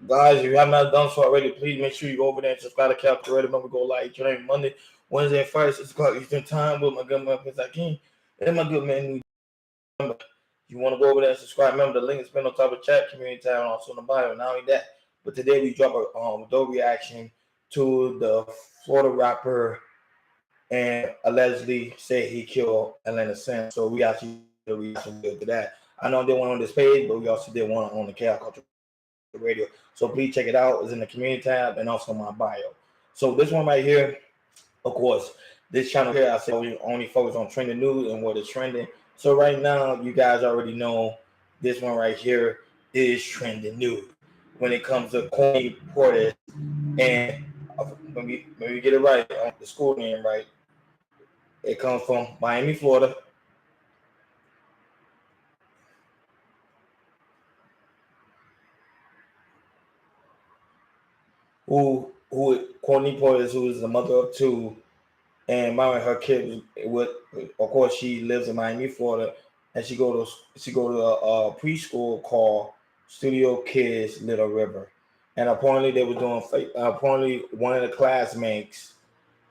Guys, if you have not done so already, please make sure you go over there and subscribe to Calculator. Remember, go like join Monday, Wednesday, and Friday, 6 o'clock Eastern Time with my good man, Prince Akeem, and my good man, Remember, you want to go over there and subscribe. Remember, the link is pinned on top of the chat, community tab, and also in the bio. Not only that, but today we drop a dope reaction to the Florida rapper and allegedly say he killed Atlanta Sam. So we actually did a reaction video to that. I know I did one on this page, but we also did one on the Chaos Culture Radio. So please check it out. It's in the community tab and also my bio. So this one right here, of course, this channel here, I said we only focus on trending news and what is trending. So right now, you guys already know this one right here is trending news when it comes to Queen Portis. And when we get it right, on the school name right, it comes from Miami, Florida. Who Courtney Portis, who is the mother of two, and Mama, her kid with, of course, she lives in Miami, Florida, and she go to a preschool called Studio Kids Little River, and apparently they were doing apparently one of the classmates,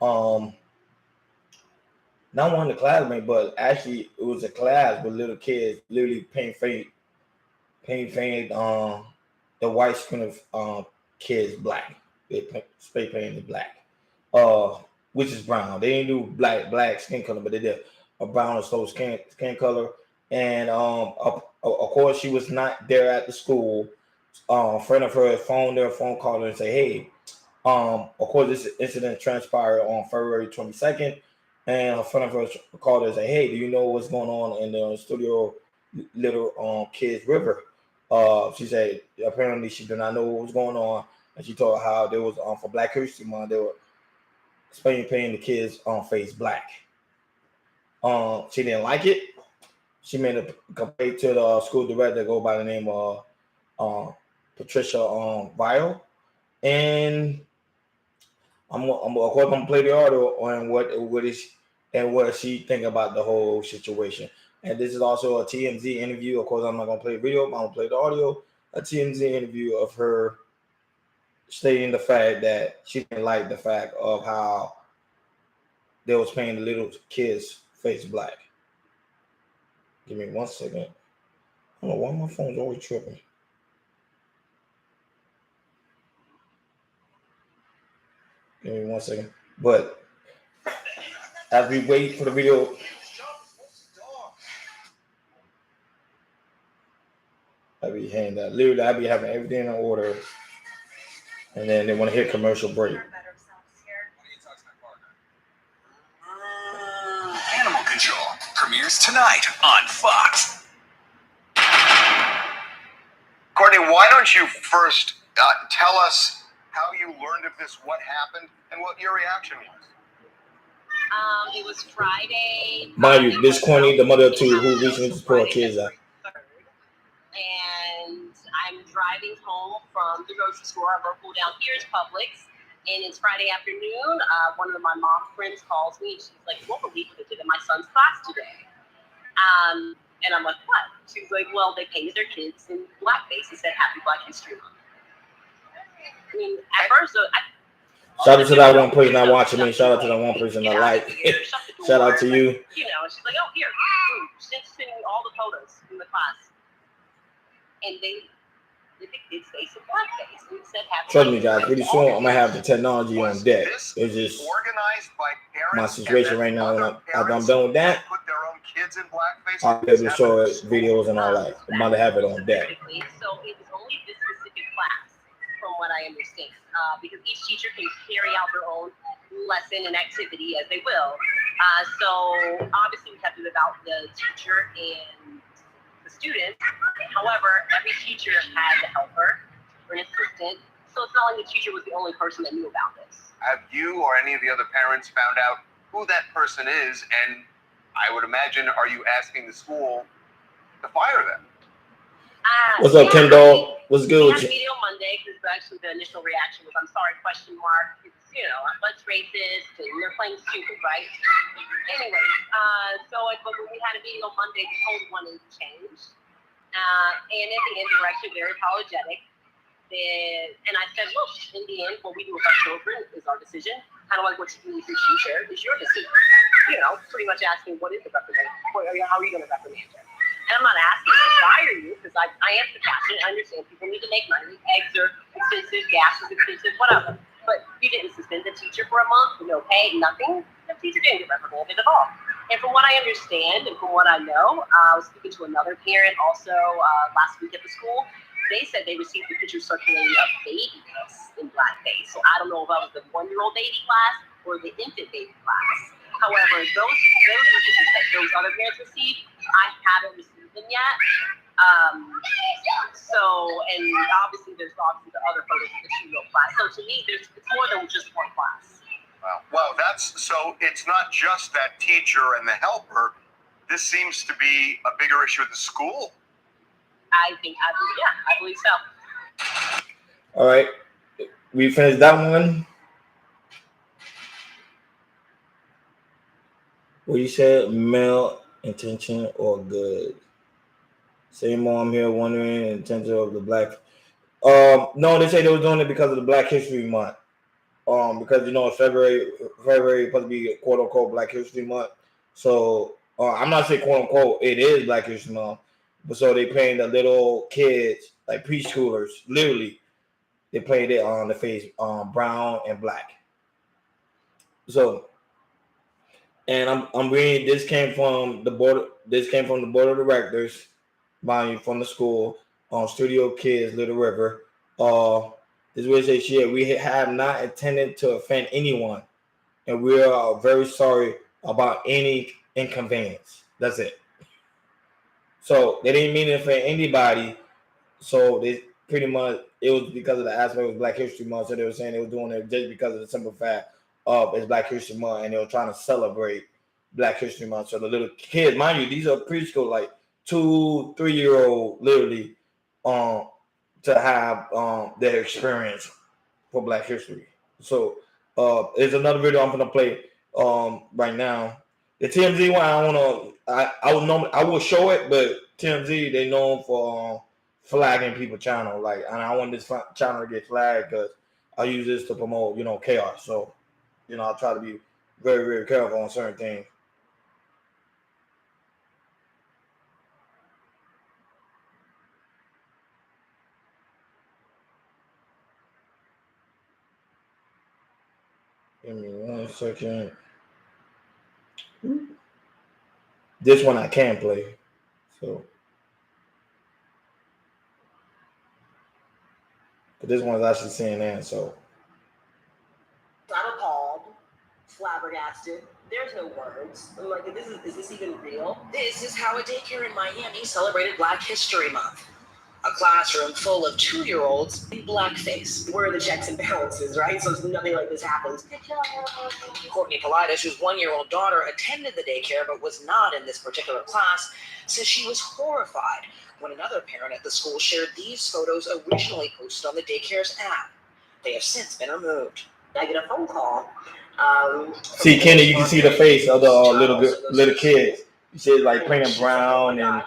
um, not one of the classmates, but actually it was a class with little kids literally paint the white skin of kids black. They spray painted black. uh, which is brown. They didn't do black skin color, but they did a brown or so skin color. And of course, she was not there at the school. A friend of hers phoned her, phone called her, and say, "Hey, of course, this incident transpired on February 22nd." And a friend of hers called her and said, "Hey, do you know what's going on in the studio, little kids river?" She said apparently she did not know what was going on, and she told how there was for Black History Month they were Spain painting the kids on face black. She didn't like it. She made a complaint to the school director, go by the name of uh, Patricia Vile, and of course I'm gonna play the audio on what she think about the whole situation. And this is also a TMZ interview. Of course, I'm not gonna play the video, but I'm gonna play the audio. A TMZ interview of her stating the fact that she didn't like the fact of how they was painting the little kids face black. Give me 1 second. I don't know why my phone's always tripping. Give me 1 second. But as we wait for the video, I be having that. Literally, I be having everything in order, and then they want to hit commercial break. Animal Control premieres tonight on Fox. Courtney, why don't you first tell us how you learned of this, what happened, and what your reaction was? It was Friday. Mind you, this Courtney, the mother of two, who recently just brought kids out. And I'm driving home from the grocery store. Our local down here is Publix. And it's Friday afternoon. One of my mom's friends calls me and she's like, "You won't believe what they did in my son's class today." And I'm like, "What?" She's like, "Well, they painted their kids in blackface and said Happy Black History Month." I mean, at first, shout out to that one person not watching me. Shout out to that one person that like. Shout out to you. You know, she's like, "Oh, here, she's sending me all the photos from the class." And they it's face of blackface. And it said Happy Trust me, guys. Pretty soon I'm gonna have the technology on deck. It's just my situation right now. After I'm done with that, I'll be able to show it videos and all that. I'm about to have it on deck. So it was only this specific class, from what I understand, because each teacher can carry out their own lesson and activity as they will. So obviously we have to about the teacher and the students. However, every teacher had a helper or an assistant, so it's not like the teacher was the only person that knew about this. Have you or any of the other parents found out who that person is? And I would imagine, are you asking the school to fire them? What's up, Kendall? What's good with you? We had a video Monday because actually the initial reaction was, "I'm sorry, question mark." It's, you know, what's racist and they're playing stupid, right? Anyway, but when we had a meeting on Monday, the whole wanted to change. And in the end, they were actually very apologetic. And I said, look, in the end, what we do with our children is our decision. Kind of like what you do with your teacher is your decision. Pretty much asking, what is the reprimand? How are you going to reprimand her? And I'm not asking to fire you because I am compassionate. I understand people need to make money. Eggs are expensive, gas is expensive, whatever. But you didn't suspend the teacher for a month, no pay, nothing. The teacher didn't get reprimanded at all. And from what I understand and from what I know, I was speaking to another parent also last week at the school. They said they received the picture circulating of babies in blackface. So I don't know if that was the 1-year-old baby class or the infant baby class. However, those were pictures that those other parents received. I haven't received them yet. And obviously there's the other photos of the 2-year-old class. So to me, it's more than just one class. Wow. Well, so it's not just that teacher and the helper. This seems to be a bigger issue at the school. I believe so. All right. We finished that one. What you said, male intention or good? Same mom here wondering intention of the black. No, they say they were doing it because of the Black History Month. Because February is supposed to be quote unquote Black History Month. So I'm not saying quote unquote it is Black History Month, but so they playing the little kids like preschoolers. Literally, they played it on the face brown and black. So, and I'm reading. This came from the board. This came from the board of directors, mind you, from the school on Studio Kids Little River. This is what it says. We have not intended to offend anyone, and we are very sorry about any inconvenience. That's it. So they didn't mean to offend anybody. So they pretty much it was because of the aspect of Black History Month. So they were saying they were doing it just because of the simple fact of it's Black History Month, and they were trying to celebrate Black History Month. So the little kids, mind you, these are preschool, like 2-3-year-old, literally, to have their experience for Black History. So there's another video I'm gonna play right now. The TMZ one, I will show it, but TMZ they known for flagging people channel. Like, and I want this channel to get flagged because I use this to promote chaos. So I'll try to be very, very careful on certain things. Give me 1 second. This one I can play. So, but this one's actually CNN. So, I'm appalled, flabbergasted. There's no words. I'm like, is this even real? This is how a daycare in Miami celebrated Black History Month. A classroom full of 2-year-olds in blackface. Where are the checks and balances, right? So nothing like this happens. Courtney Politis, whose 1-year-old daughter attended the daycare but was not in this particular class, says she was horrified when another parent at the school shared these photos originally posted on the daycare's app. They have since been removed. I get a phone call. See, Kenny, you can see the face of the little kids. You see, like painted brown and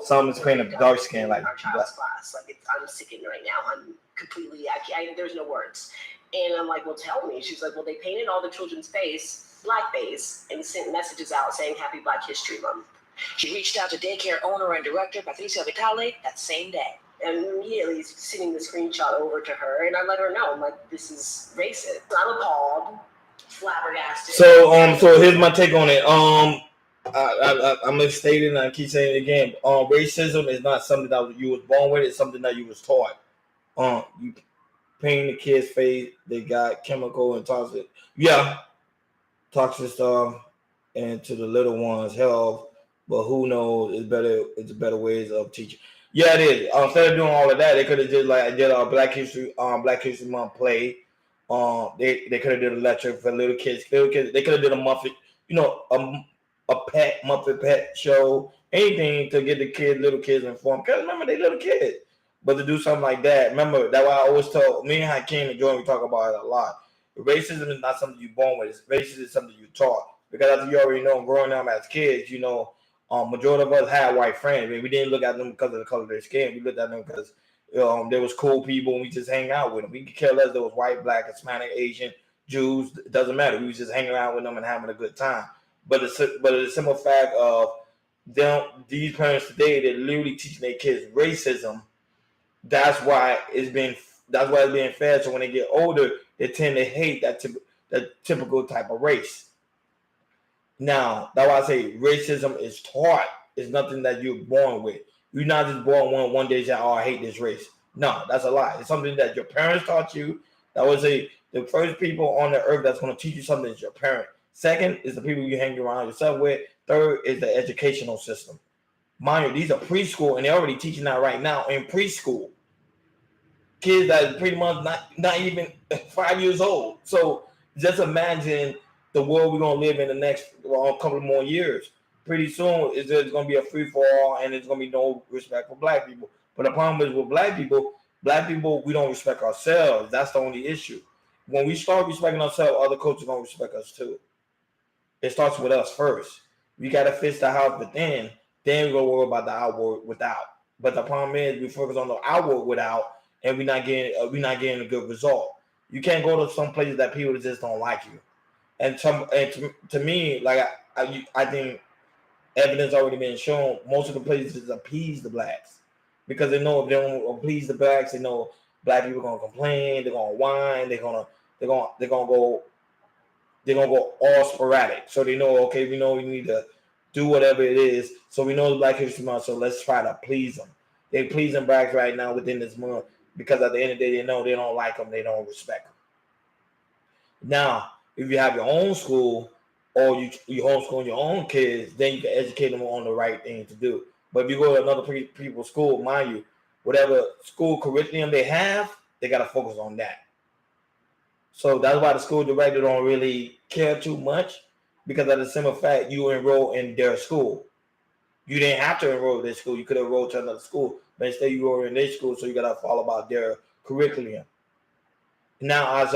some is painted dark skin, like our child's class. Like I'm sickened right now. I'm completely. There's no words. And I'm like, well, tell me. She's like, well, they painted all the children's face blackface and sent messages out saying Happy Black History Month. She reached out to daycare owner and director Patricia Vitale that same day. And immediately he's sending the screenshot over to her, and I let her know. I'm like, this is racist. I'm appalled, flabbergasted. So here's my take on it. I'm gonna state it and I keep saying it again. Racism is not something that you was born with. It's something that you was taught. You paint the kid's face. They got chemical and toxic. Yeah, toxic stuff into the little ones' health. But who knows? It's better ways of teaching. Yeah, it is. Instead of doing all of that, they could have just did a Black History Month play. They could have did a lecture for little kids. They could have did a Muppet, a pet Muppet pet show, anything to get the little kids informed. Because remember, they little kids. But to do something like that, remember that's why I always tell me and Hakeem and Jordan, we talk about it a lot. Racism is not something you're born with. Racism is something you're taught. Because as you already know, growing up as kids, majority of us had white friends. I mean, we didn't look at them because of the color of their skin. We looked at them because There was cool people, and we just hang out with them. We could care less there was white, black, Hispanic, Asian, Jews. It doesn't matter. We was just hanging out with them and having a good time. But the simple fact of these parents today, they're literally teaching their kids racism. That's why it's being fed. So when they get older, they tend to hate that typical type of race. Now, that's why I say racism is taught. It's nothing that you're born with. You're not just born one day and say, "Oh, I hate this race." No, that's a lie. It's something that your parents taught you. That was the first people on the earth that's going to teach you something is your parent. Second is the people you hang around yourself with. Third is the educational system. Mind you, these are preschool, and they're already teaching that right now in preschool. Kids that are pretty much not even 5 years old. So just imagine the world we're going to live in the next couple of more years. Pretty soon, it's going to be a free-for-all, and there's going to be no respect for black people. But the problem is with black people, we don't respect ourselves. That's the only issue. When we start respecting ourselves, other cultures are going to respect us too. It starts with us first. We got to fix the house within, then we're going to worry about the outward without. But the problem is we focus on the outward without, and we're not getting a good result. You can't go to some places that people just don't like you. And to me, like I think evidence already been shown. Most of the places appease the blacks because they know if they don't appease the blacks, they know black people are gonna complain. They're gonna whine. They're gonna go all sporadic. So they know, okay, we know we need to do whatever it is. So we know the Black History Month. So let's try to please them. They pleasing blacks right now within this month because at the end of the day, they know they don't like them. They don't respect them. Now, if you have your own school or you homeschool your own kids, then you can educate them on the right thing to do. But if you go to another people's school, mind you, whatever school curriculum they have, they got to focus on that. So that's why the school director don't really care too much because of the simple fact you enroll in their school. You didn't have to enroll in their school. You could have enrolled to another school, but instead you enroll in their school, so you got to follow about their curriculum. Now,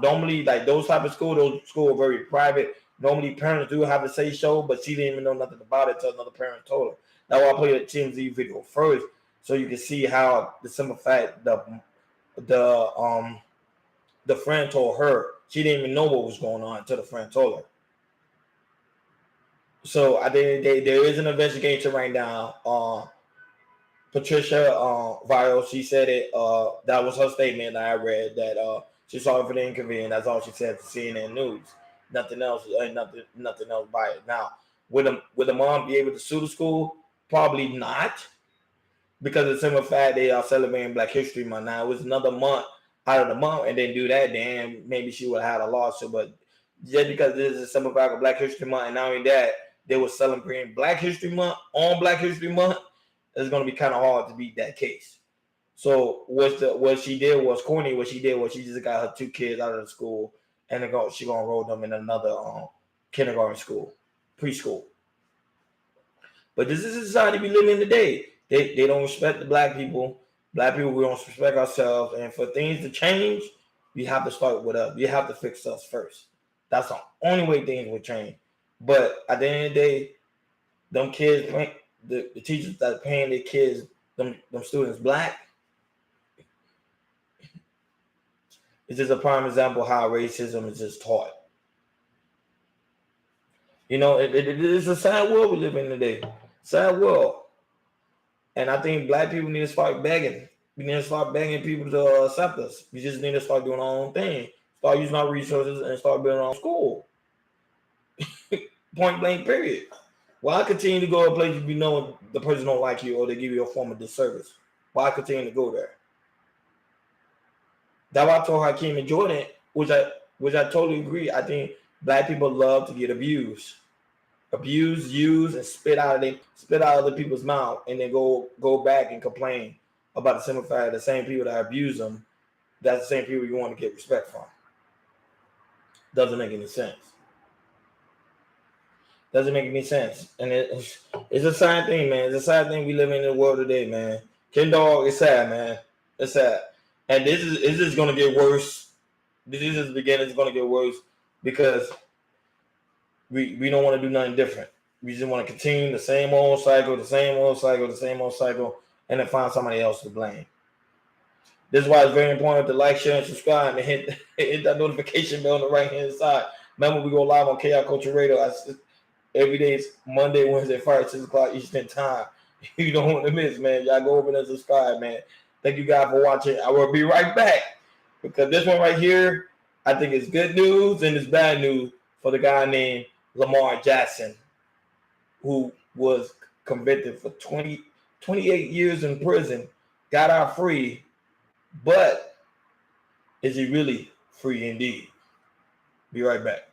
normally, like those type of schools, those schools are very private. Normally, parents do have a say so, but she didn't even know nothing about it until another parent told her. That's why I played the TMZ video first, so you can see how the simple fact the friend told her. She didn't even know what was going on until the friend told her. So I think there is an investigation right now. Patricia Vile, she said it. That was her statement that I read. That she's sorry for the inconvenience. That's all she said to CNN News. Nothing else. Nothing else by it. Now, would the mom be able to sue the school? Probably not, because of the simple fact they are celebrating Black History Month. Now, it was another month out of the month, and then do that, then maybe she would have had a lawsuit. But just because this is a simple fact of Black History Month, and not only that, they were celebrating Black History Month on Black History Month, it's going to be kind of hard to beat that case. So what she did was she just got her 2 kids out of the school, and she going to enroll them in another kindergarten school, preschool. But this is the society we live in today. They don't respect the black people. Black people, we don't respect ourselves. And for things to change, we have to start with us. We have to fix us first. That's the only way things will change. But at the end of the day, them kids, the teachers that are paying their kids, them students black, it's just a prime example of how racism is just taught. You know, it is a sad world we live in today. Sad world. And I think black people need to start begging. We need to start begging people to accept us. We just need to start doing our own thing. Start using our resources and start building our own school. Point blank, period. Why continue to go to a place if you know the person don't like you or they give you a form of disservice? Why continue to go there? That's why I told Hakeem and Jordan, which I totally agree. I think black people love to get abused, used, and spit out of other people's mouth, and then go back and complain about the simple fact the same people that abuse them, that's the same people you want to get respect from. Doesn't make any sense. Doesn't make any sense. And it's a sad thing, man. It's a sad thing we live in the world today, man. Ken Dog, it's sad, man. It's sad. And this is going to get worse. This is the beginning. It's going to get worse because we don't want to do nothing different. We just want to continue the same old cycle, and then find somebody else to blame. This is why it's very important to like, share, and subscribe, and hit that notification bell on the right hand side. Remember, we go live on KI Culture Radio. Every day is Monday, Wednesday, Friday, 6 o'clock Eastern time. You don't want to miss, man. Y'all go over there and subscribe, man. Thank you guys for watching. I will be right back because this one right here, I think it's good news and it's bad news for the guy named Lamar Jackson, who was convicted for 28 years in prison, got out free, but is he really free indeed? Be right back.